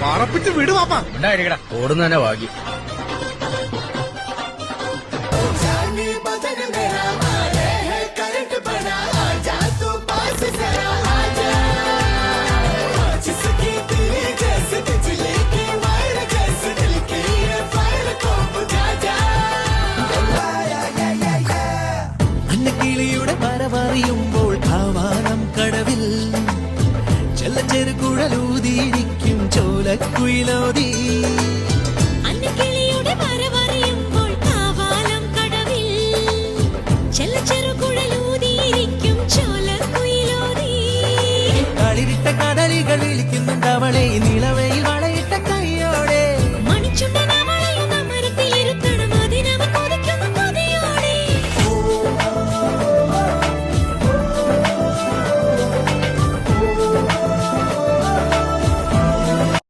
പറപ്പിച്ച് വിട് പാപ്പ. ഓടുന്ന തന്നെ ഭാഗ്യം. അന്നക്കിളിയുടെ പരവറിയുമ്പോൾ ആവാനം കടവിൽ ചെല്ലച്ചെറുകുഴലൂതിയിരിക്കും ചോലക്കുയിലോതി.